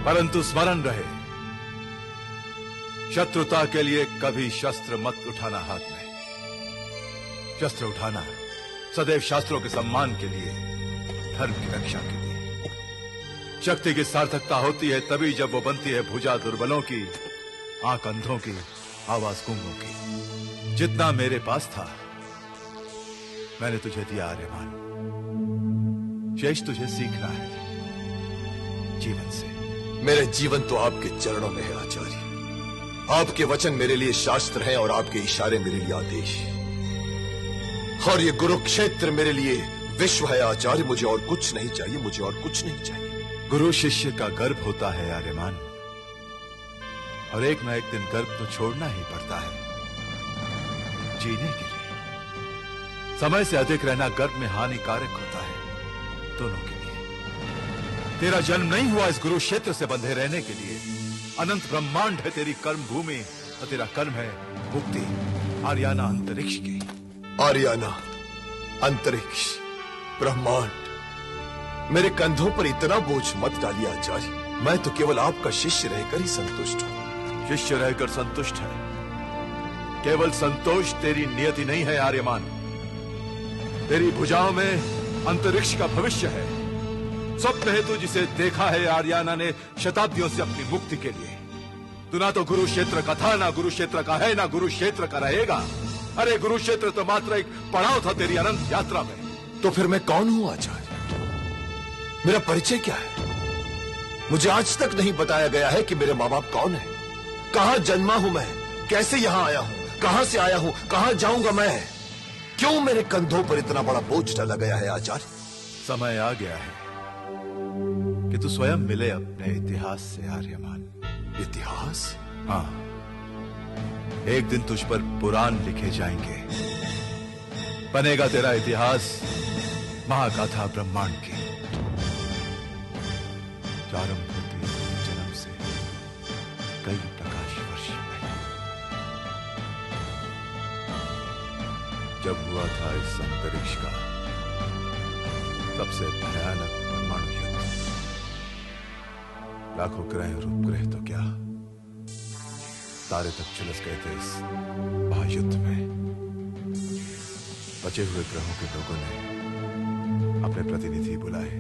परंतु स्मरण रहे, शत्रुता के लिए कभी शस्त्र मत उठाना हाथ में। शस्त्र उठाना सदैव शास्त्रों के सम्मान के लिए, धर्म की रक्षा के लिए। शक्ति की सार्थकता होती है तभी जब वो बनती है भुजा दुर्बलों की, आंख अंधों की, आवाज गूंगों की। जितना मेरे पास था मैंने तुझे दिया आर्यमान, शेष तुझे सीखना है जीवन से। मेरे जीवन तो आपके चरणों में है आचार्य। आपके वचन मेरे लिए शास्त्र हैं और आपके इशारे मेरे लिए आदेश। और ये कुरुक्षेत्र मेरे लिए विश्व है आचार्य। मुझे और कुछ नहीं चाहिए, मुझे और कुछ नहीं चाहिए। गुरु शिष्य का गर्भ होता है आर्यमान, और एक न एक दिन गर्भ तो छोड़ना ही पड़ता है जीने के लिए। समय से अधिक रहना गर्भ में हानिकारक होता है दोनों के लिए। तेरा जन्म नहीं हुआ इस गुरु क्षेत्र से बंधे रहने के लिए। अनंत ब्रह्मांड है तेरी कर्म भूमि, और तेरा कर्म है मुक्ति आर्याना अंतरिक्ष की। आर्याना, अंतरिक्ष, ब्रह्मांड, मेरे कंधों पर इतना बोझ मत डालिए आचार्य। मैं तो केवल आपका शिष्य रहकर ही संतुष्ट हूं। शिष्य रहकर संतुष्ट है, केवल संतोष तेरी नियति नहीं है आर्यमान। तेरी भुजाओं में अंतरिक्ष का भविष्य है। स्वप्न है तू जिसे देखा है आर्याना ने शताब्दियों से अपनी मुक्ति के लिए। तू ना तो गुरु क्षेत्र का था, ना गुरु क्षेत्र का है, ना गुरु क्षेत्र का रहेगा। अरे गुरु क्षेत्र तो मात्र एक पड़ाव था तेरी अनंत यात्रा में। तो फिर मैं कौन हूं आचार्य? मेरा परिचय क्या है? मुझे आज तक नहीं बताया गया है कि मेरे माँ बाप कौन है, कहां जन्मा हूं मैं, कैसे यहां आया हूं, कहां से आया हूं, कहां जाऊंगा मैं। क्यों मेरे कंधों पर इतना बड़ा बोझ डाला गया है आचार्य? समय आ गया है कि तू स्वयं मिले अपने इतिहास से आर्यमान। इतिहास? हाँ, एक दिन तुझ पर पुराण लिखे जाएंगे। बनेगा तेरा इतिहास महागाथा ब्रह्मांड की। प्रारंभ होती जन्म से कई प्रकाश वर्ष पहले, जब हुआ था इस अंतरिक्ष का सबसे भयानक परमाणु युद्ध। लाखों ग्रह और उपग्रह तो क्या, तारे तक झुलस गए थे इस महायुद्ध में। बचे हुए ग्रहों के लोगों ने अपने प्रतिनिधि बुलाए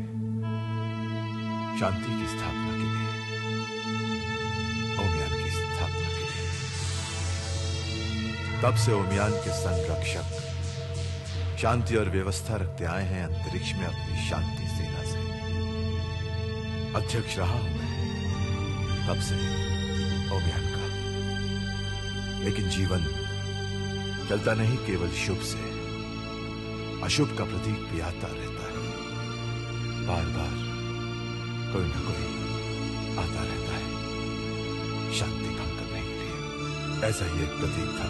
शांति की स्थापना के लिए, ओमियान की स्थापना के लिए। तब से ओमियान के संरक्षक शांति और व्यवस्था रखते आए हैं अंतरिक्ष में अपनी शांति सेना से। अध्यक्ष रहा हूं मैं तब से ओमियान का। लेकिन जीवन चलता नहीं केवल शुभ से, अशुभ का प्रतीक भी आता रहता है। बार बार कोई ना कोई आता रहता है शांति भंग करने के लिए। ऐसा ही एक प्रतीक था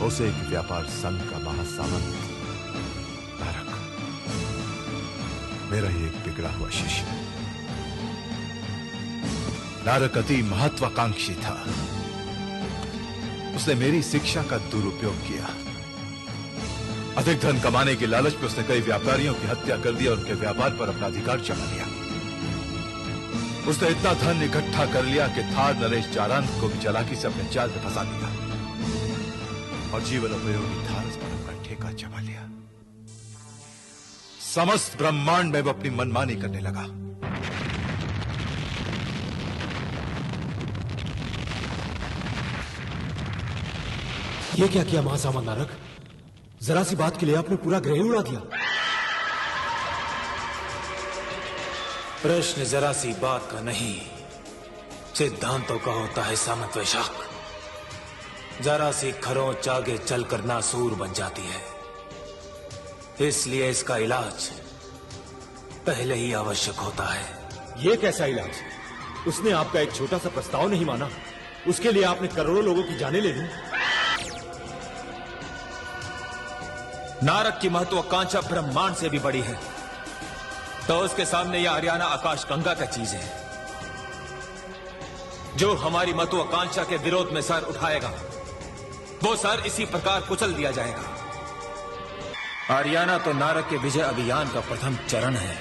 उसे एक व्यापार संघ का महासामंत तारक, मेरा ही एक बिगड़ा हुआ शिष्य। नारक अति महत्वाकांक्षी था। उसने मेरी शिक्षा का दुरुपयोग किया। अधिक धन कमाने की लालच में उसने कई व्यापारियों की हत्या कर दी और उनके व्यापार पर अपना अधिकार जमा लिया। उसने इतना धन इकट्ठा कर लिया कि थार नरेश चारांत को भी चालाकी से अपने जाल में फंसा दिया और जीवन उपयोगी थारस पर अपना ठेका जमा लिया। समस्त ब्रह्मांड में वो अपनी मनमानी करने लगा। ये क्या किया महासामंत नारक? जरा सी बात के लिए आपने पूरा ग्रह उड़ा दिया। प्रश्न जरा सी बात का नहीं, सिद्धांतों का होता है सामंत वैशाख। जरा सी खरोंच आगे चलकर नासूर बन जाती है। इसलिए इसका इलाज पहले ही आवश्यक होता है। ये कैसा इलाज? उसने आपका एक छोटा सा प्रस्ताव नहीं माना, उसके लिए आपने करोड़ों लोगों की जानें ले ली। नारक की महत्वाकांक्षा ब्रह्मांड से भी बड़ी है, तो उसके सामने यह आर्याना आकाश गंगा का चीज है। जो हमारी महत्वाकांक्षा के विरोध में सर उठाएगा, वो सर इसी प्रकार कुचल दिया जाएगा। आर्याना तो नारक के विजय अभियान का प्रथम चरण है।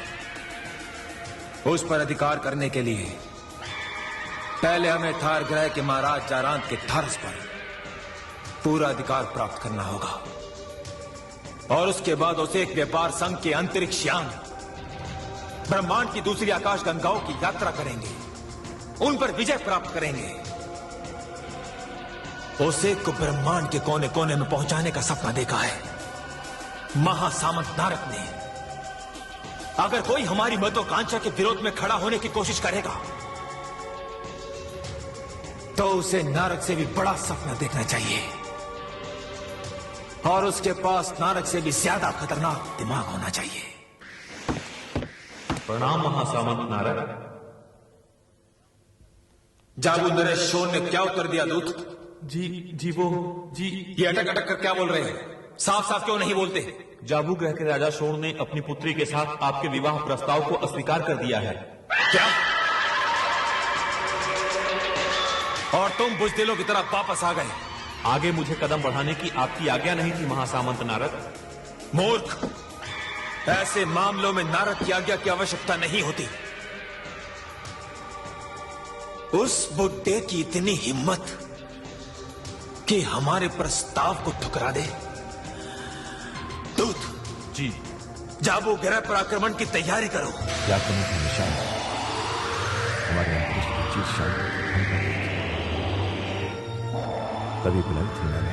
उस पर अधिकार करने के लिए पहले हमें थार ग्रह के महाराज जारांत के थारस पर पूरा अधिकार प्राप्त करना होगा और उसके बाद उसे एक व्यापार संघ के अंतरिक्ष यान ब्रह्मांड की दूसरी आकाश गंगाओं की यात्रा करेंगे, उन पर विजय प्राप्त करेंगे। उसे को ब्रह्मांड के कोने कोने में पहुंचाने का सपना देखा है महासामंत नारद ने। अगर कोई हमारी महत्वाकांक्षा के विरोध में खड़ा होने की कोशिश करेगा तो उसे नारद से भी बड़ा सपना देखना चाहिए और उसके पास नारद से भी ज्यादा खतरनाक दिमाग होना चाहिए। प्रणाम महासामंत नारद। जाबू नरेश शोर ने क्या उत्तर दिया दूत? जी ये अटक अटक कर क्या बोल रहे हैं? साफ साफ क्यों नहीं बोलते? जाबू ग्रह के राजा शोर ने अपनी पुत्री के साथ आपके विवाह प्रस्ताव को अस्वीकार कर दिया है। क्या? और तुम बुजदिलों की तरफ वापस आ गए? आगे मुझे कदम बढ़ाने की आपकी आज्ञा नहीं थी महासामंत नारद। मूर्ख, ऐसे मामलों में नारद की आज्ञा की आवश्यकता नहीं होती। उस बुड्ढे की इतनी हिम्मत कि हमारे प्रस्ताव को ठुकरा दे। दूत जी। जाबू ग्रह पर आक्रमण की तैयारी करो। क्या करने का निशान हमारे अंतरिक्ष की चीज शायद कभी बुलाई थी मैंने।